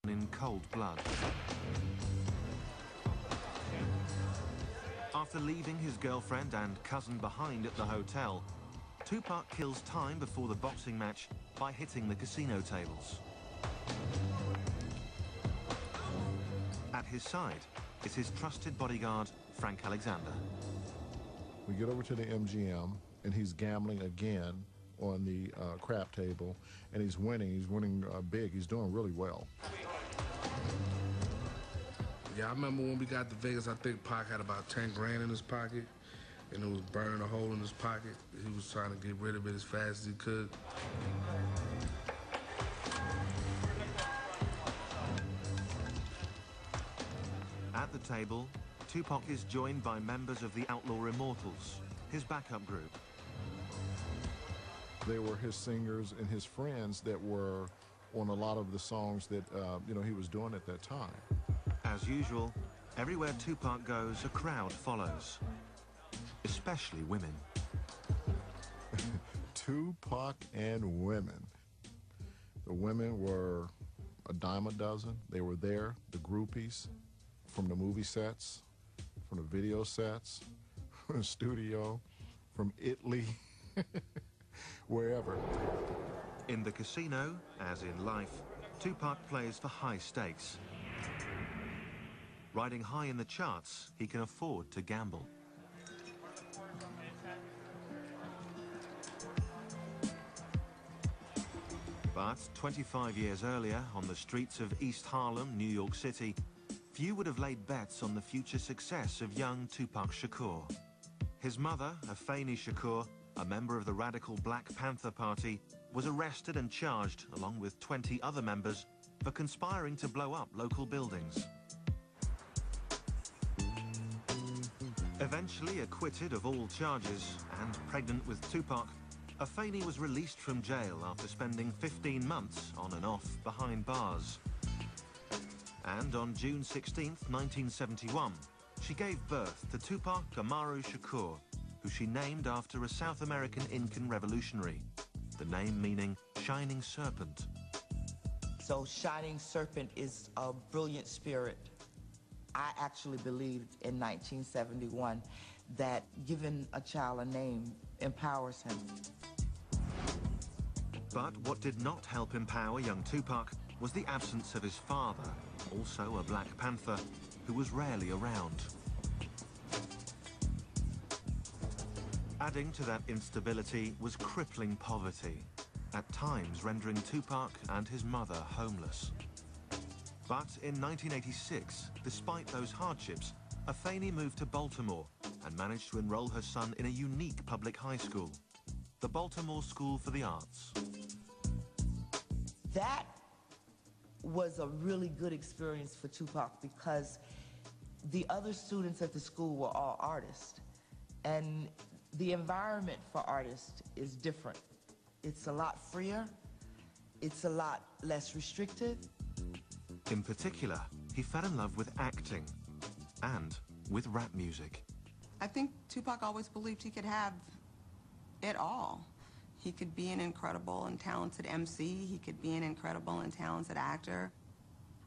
in cold blood. After leaving his girlfriend and cousin behind at the hotel, Tupac kills time before the boxing match by hitting the casino tables. At his side is his trusted bodyguard, Frank Alexander. We get over to the MGM, and he's gambling again on the crap table, and he's winning. He's winning big. He's doing really well. Yeah, I remember when we got to Vegas, I think Pac had about 10 grand in his pocket, and it was burning a hole in his pocket. He was trying to get rid of it as fast as he could. At the table, Tupac is joined by members of the Outlaw Immortals, his backup group. They were his singers and his friends that were on a lot of the songs that he was doing at that time. As usual, everywhere Tupac goes, a crowd follows, especially women. Tupac and women. The women were a dime a dozen. They were there, the groupies, from the movie sets, from the video sets, from the studio, from Italy, wherever. In the casino, as in life, Tupac plays for high stakes. Riding high in the charts, he can afford to gamble. But 25 years earlier, on the streets of East Harlem, New York City, few would have laid bets on the future success of young Tupac Shakur. His mother, Afeni Shakur, a member of the radical Black Panther Party, was arrested and charged, along with 20 other members, for conspiring to blow up local buildings. Eventually acquitted of all charges and pregnant with Tupac, Afeni was released from jail after spending 15 months on and off behind bars. And on June 16th, 1971, she gave birth to Tupac Amaru Shakur, who she named after a South American Incan revolutionary, the name meaning Shining Serpent. So Shining Serpent is a brilliant spirit. I actually believed in 1971 that giving a child a name empowers him. But what did not help empower young Tupac was the absence of his father, also a Black Panther, who was rarely around. Adding to that instability was crippling poverty, at times rendering Tupac and his mother homeless. But in 1986, despite those hardships, Afeni moved to Baltimore and managed to enroll her son in a unique public high school, the Baltimore School for the Arts. That was a really good experience for Tupac because the other students at the school were all artists. And the environment for artists is different. It's a lot freer. It's a lot less restrictive. In particular, he fell in love with acting and with rap music. I think Tupac always believed he could have it all. He could be an incredible and talented MC. He could be an incredible and talented actor.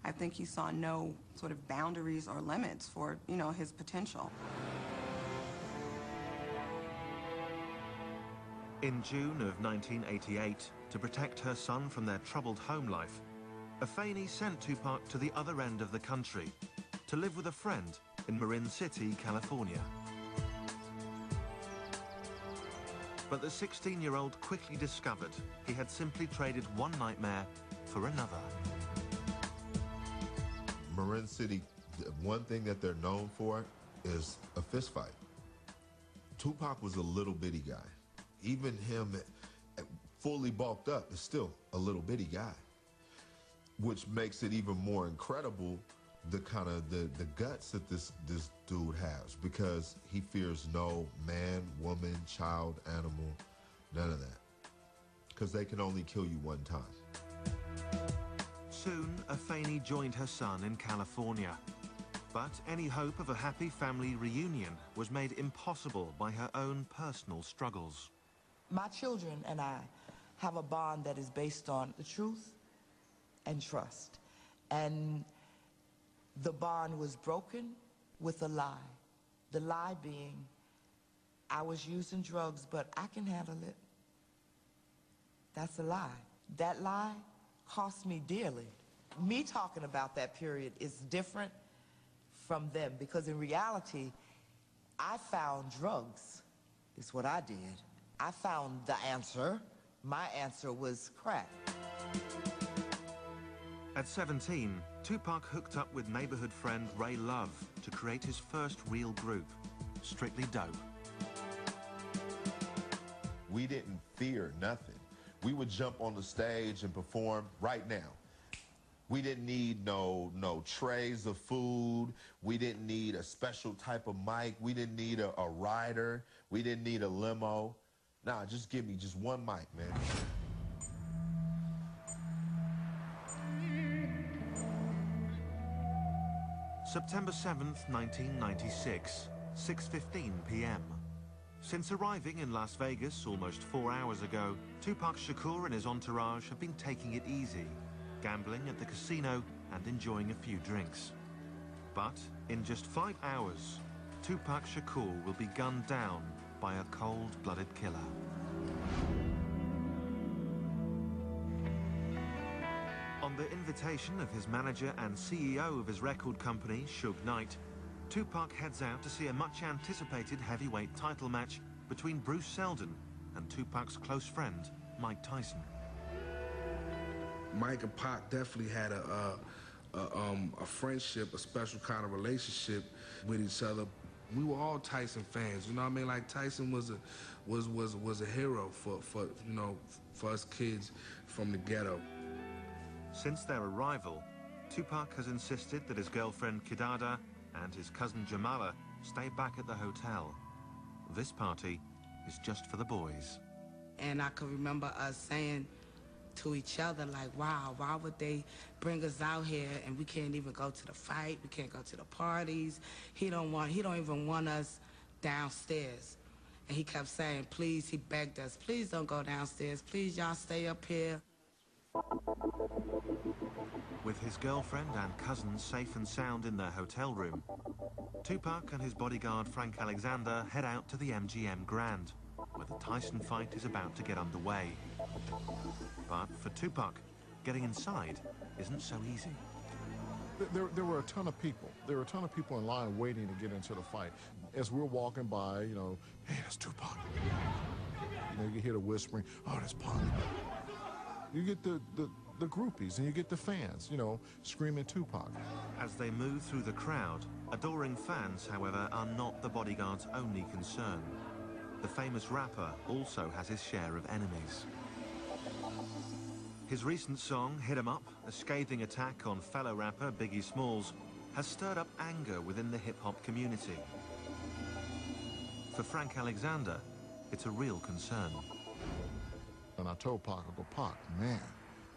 I think he saw no sort of boundaries or limits for, his potential. In June of 1988, to protect her son from their troubled home life, Afeni sent Tupac to the other end of the country to live with a friend in Marin City, California. But the 16-year-old quickly discovered he had simply traded one nightmare for another. Marin City, one thing that they're known for is a fist fight. Tupac was a little bitty guy. Even him, fully bulked up, is still a little bitty guy, which makes it even more incredible the kind of the guts that this dude has, because he fears no man, woman, child, animal, none of that, because they can only kill you one time. Soon, Afeni joined her son in California, but any hope of a happy family reunion was made impossible by her own personal struggles. My children and I have a bond that is based on the truth and trust. And the bond was broken with a lie. The lie being, I was using drugs, but I can handle it. That's a lie. That lie cost me dearly. Me talking about that period is different from them, because in reality, I found drugs, is what I did. I found the answer. My answer was crack. At 17, Tupac hooked up with neighborhood friend Ray Love to create his first real group, Strictly Dope. We didn't fear nothing. We would jump on the stage and perform right now. We didn't need no trays of food. We didn't need a special type of mic. We didn't need a rider. We didn't need a limo. Nah, just give me just one mic, man. September 7th, 1996, 6:15 p.m. Since arriving in Las Vegas almost 4 hours ago, Tupac Shakur and his entourage have been taking it easy, gambling at the casino and enjoying a few drinks. But in just 5 hours, Tupac Shakur will be gunned down by a cold-blooded killer. On the invitation of his manager and CEO of his record company, Suge Knight, Tupac heads out to see a much-anticipated heavyweight title match between Bruce Seldon and Tupac's close friend, Mike Tyson. Mike and Pac definitely had a friendship, a special kind of relationship with each other. We were all Tyson fans, you know what I mean? Like, Tyson was a hero for us kids from the ghetto. Since their arrival, Tupac has insisted that his girlfriend Kidada and his cousin Jamala stay back at the hotel. This party is just for the boys. And I can remember us saying to each other, like, wow, why would they bring us out here and we can't even go to the fight, we can't go to the parties. He don't even want us downstairs. And he kept saying, please, he begged us, please don't go downstairs, please y'all stay up here. With his girlfriend and cousin safe and sound in their hotel room, Tupac and his bodyguard Frank Alexander head out to the MGM Grand, where the Tyson fight is about to get underway. But for Tupac, getting inside isn't so easy. There were a ton of people. There were a ton of people in line waiting to get into the fight. As we're walking by, hey, that's Tupac. You hear the whispering, oh, that's Pac. You get the groupies and you get the fans, screaming Tupac. As they move through the crowd, adoring fans, however, are not the bodyguard's only concern. The famous rapper also has his share of enemies. His recent song, Hit 'Em Up, a scathing attack on fellow rapper Biggie Smalls, has stirred up anger within the hip-hop community. For Frank Alexander, it's a real concern. And I told Pac, I go, Pac, man,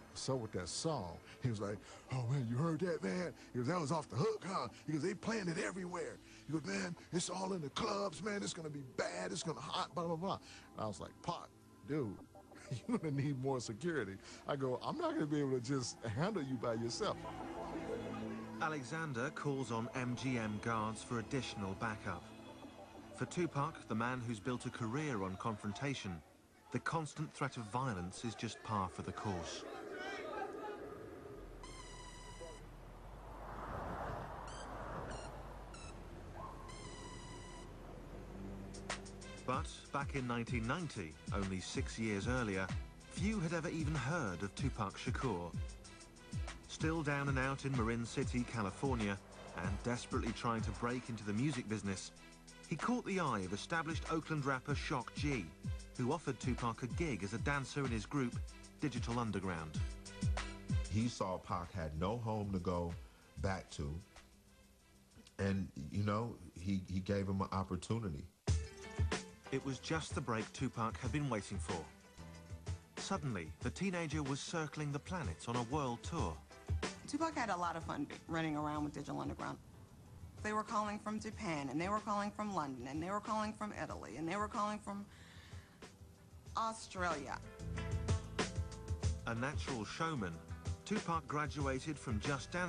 what's up with that song? He was like, oh, man, you heard that, man? He goes, that was off the hook, huh? He goes, they playing it everywhere. He goes, man, it's all in the clubs, man. It's going to be bad. It's going to hot, blah, blah, blah. And I was like, Pac, dude, you're going to need more security. I go, I'm not going to be able to just handle you by yourself. Alexander calls on MGM guards for additional backup. For Tupac, the man who's built a career on confrontation, the constant threat of violence is just par for the course. But back in 1990, only 6 years earlier, few had ever even heard of Tupac Shakur. Still down and out in Marin City, California, and desperately trying to break into the music business, he caught the eye of established Oakland rapper Shock G, who offered Tupac a gig as a dancer in his group, Digital Underground. He saw Pac had no home to go back to, and, he gave him an opportunity. It was just the break Tupac had been waiting for. Suddenly, the teenager was circling the planet on a world tour. Tupac had a lot of fun running around with Digital Underground. They were calling from Japan, and they were calling from London, and they were calling from Italy, and they were calling from Australia. A natural showman, Tupac graduated from Just Dance